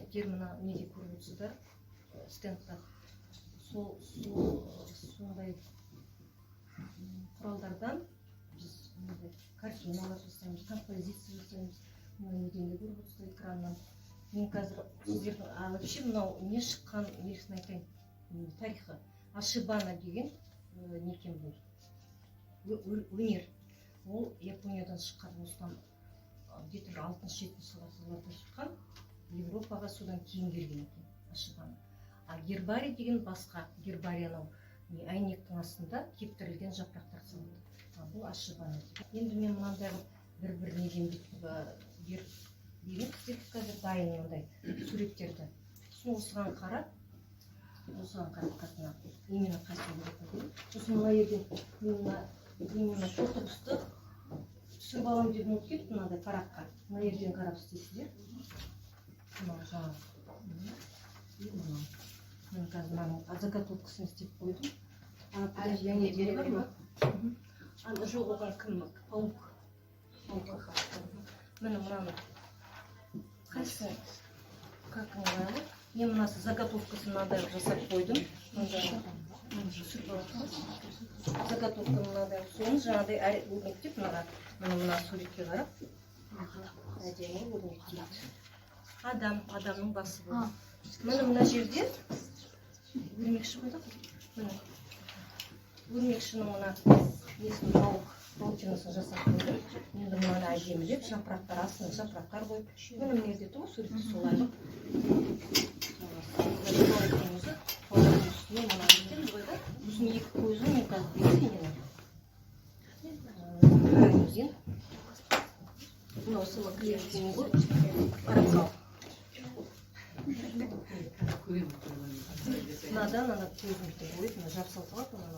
студенттер мына неде көріп отырсыздар, стендта сондай құралдардан біз картиналар жасаймыз, композиция жасаймыз. Мына неден де көріп отырсыздар экраннан. Мен қазір сіздердің вообще мынау не шыққан несін айтайын, тарихы. Ашибана деген некен бұл өнер. Ол Япониядан шыққан, осыдан где-то 60-70 жылдарда шыққан, Европаға содан кейін келген екен ашибана. А гербарий деген басқа, гербарий анау әйнектің астында кептірілген жапырақтар салады. Бұл ашибана. Енді мен мынандай бір неден беріп қазір дайын мындай суреттерді. Осыған қарап қасына именно қасына беретін. Сосын мына ерден именно фотобусты түсіріп алам деп ұмытып кетті мынандай параққа. Мына ерден қарап істейсіздер. Мынау жаңа. Мен қазір мынаның заготовкасын істеп қойдым. Және бере ма? Жоқ, оған кім? Паук. Міне мынаны қайсы? Как ыңғайлы? Мен мынасы заготовкасын мынадай жасап қойдым. Заготовканы мынадай соны жаңағыдай өрнектеп мына суретке қарап әдемі өрнектейді. Адамның басы болды. Мына жерде өрмекші қойдық. Өрмекшінің мына несін паутинасын жасап қойдым. Енді мынаны әдемілеп жапырақтар, астына жапырақтар қойып. Мына жерде тұғы суретті солай. Үстіне екі көзі мен қазір бейсенені. Өзен. Мынау сылы клиентінің бұл арақал. Мынадан ана көзімді қойып, жапсалға қойып.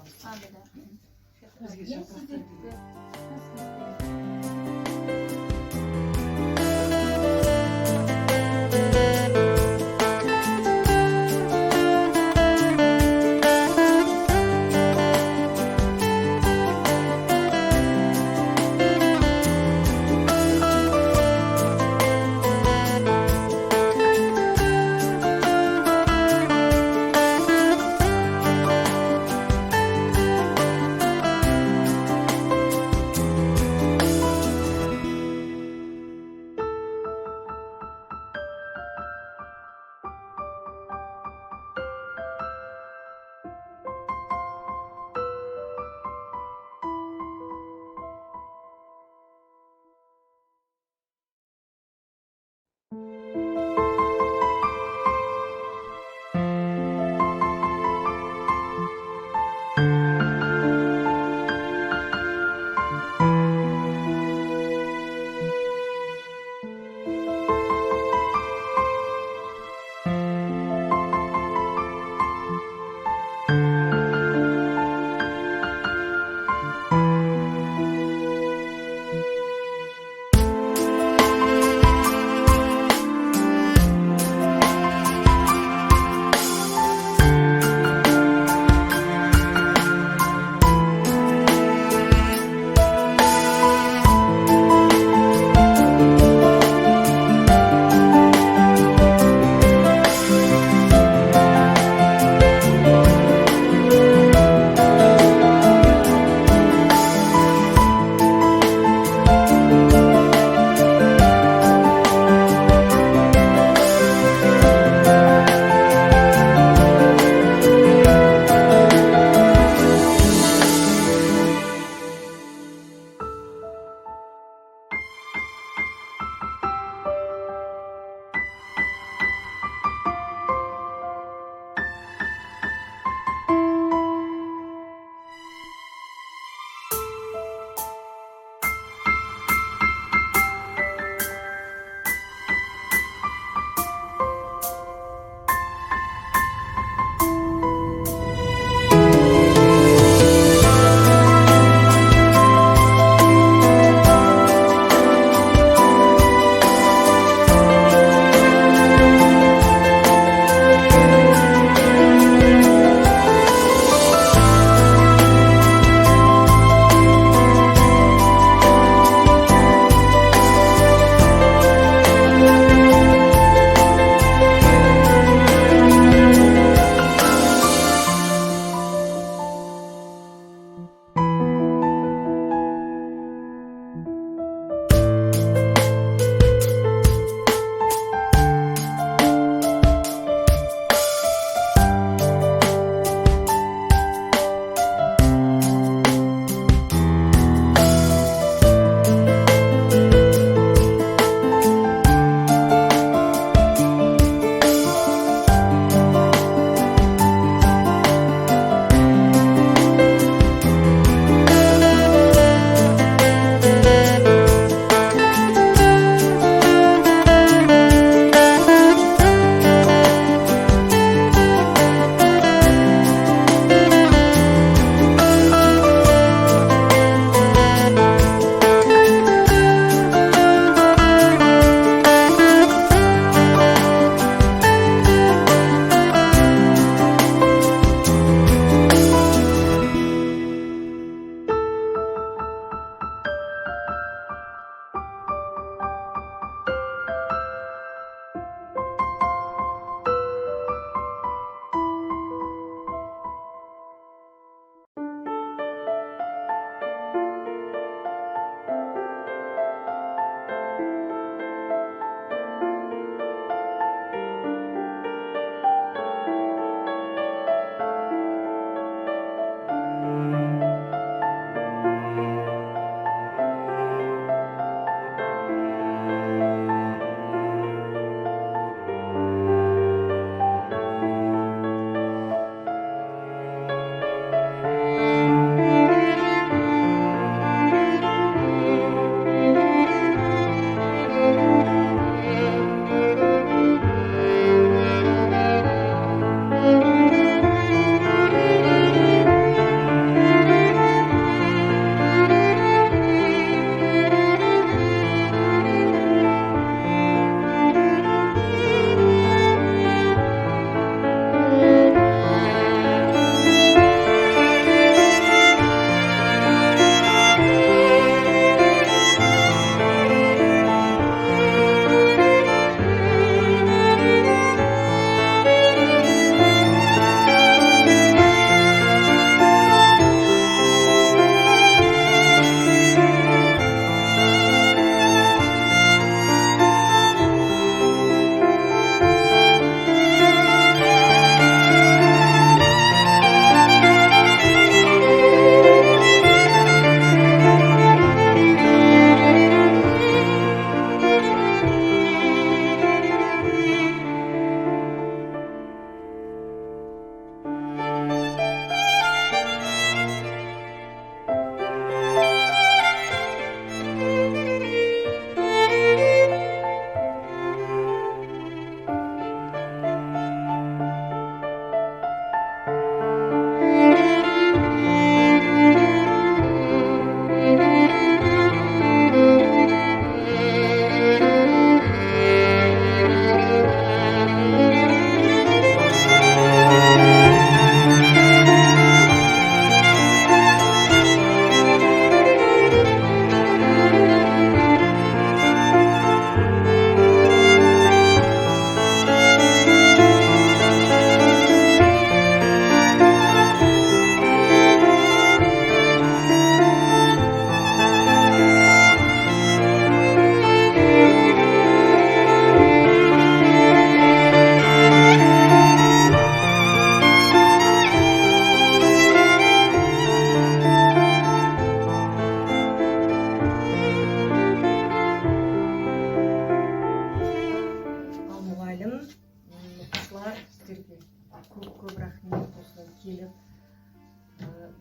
келіп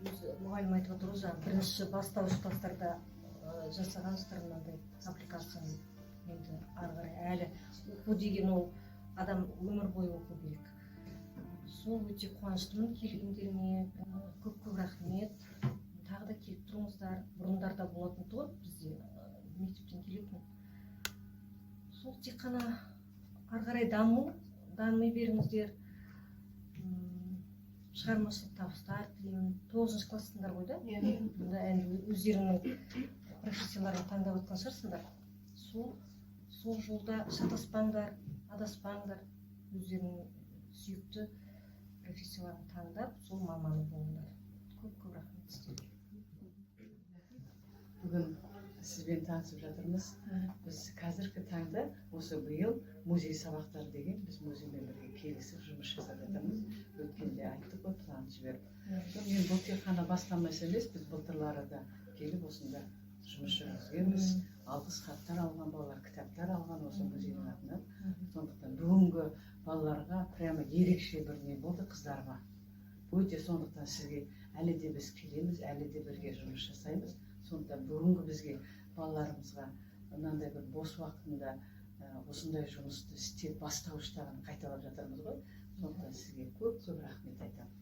өзі мұғалім айтып отыр ғой жаңағы бірінші бастауыш класстарда жасағансыздар мынандай аппликацияны. Енді ары қарай әлі оқу деген ол адам өмір бойы оқу керек. Сол өте қуаныштымын келгендеріне, көп рахмет. Тағы да келіп тұрыңыздар. Бұрындарда болатын ғой бізде мектептен келетін. Сол тек қана ары қарай дами беріңіздер. Шығармашылық табыстар тілеймін. 9 классыңдар ғой да? Мұнда енді өздеріңнің профессияларын таңдап отқан шығарсыңдар. Сол жолда шатаспаңдар, адаспаңдар. Өздерінің сүйікті профессияларын таңдап, сол маманы болыңдар. Көп рахмет сіздерге. Бүгін сізбен танысып жатырмыз. Біз қазіргі таңда осы биыл музей сабақтары деген біз музеймен бірге келісіп жұмыс жасап жатырмыз. Өткенде айттық қой, план жіберіп. Енді бұл тек қана бастама емес, біз былтырлары да келіп осында жұмыс жүргізгенбіз. Алғыс хаттар алған балалар, кітаптар алған осы музейдің атынан. Сондықтан бүгінгі балаларға прямо ерекше бір не болды, қыздарға. Өте сондықтан сізге әлі де біз келеміз, әлі де бірге жұмыс жасаймыз. Сондықтан бүгінгі бізге балаларымызға мынандай бір бос уақытында осындай жұмысты істеп бастауыштарын қайталап жатырмыз ғой. Сондықтан сізге көп рахмет айтамын.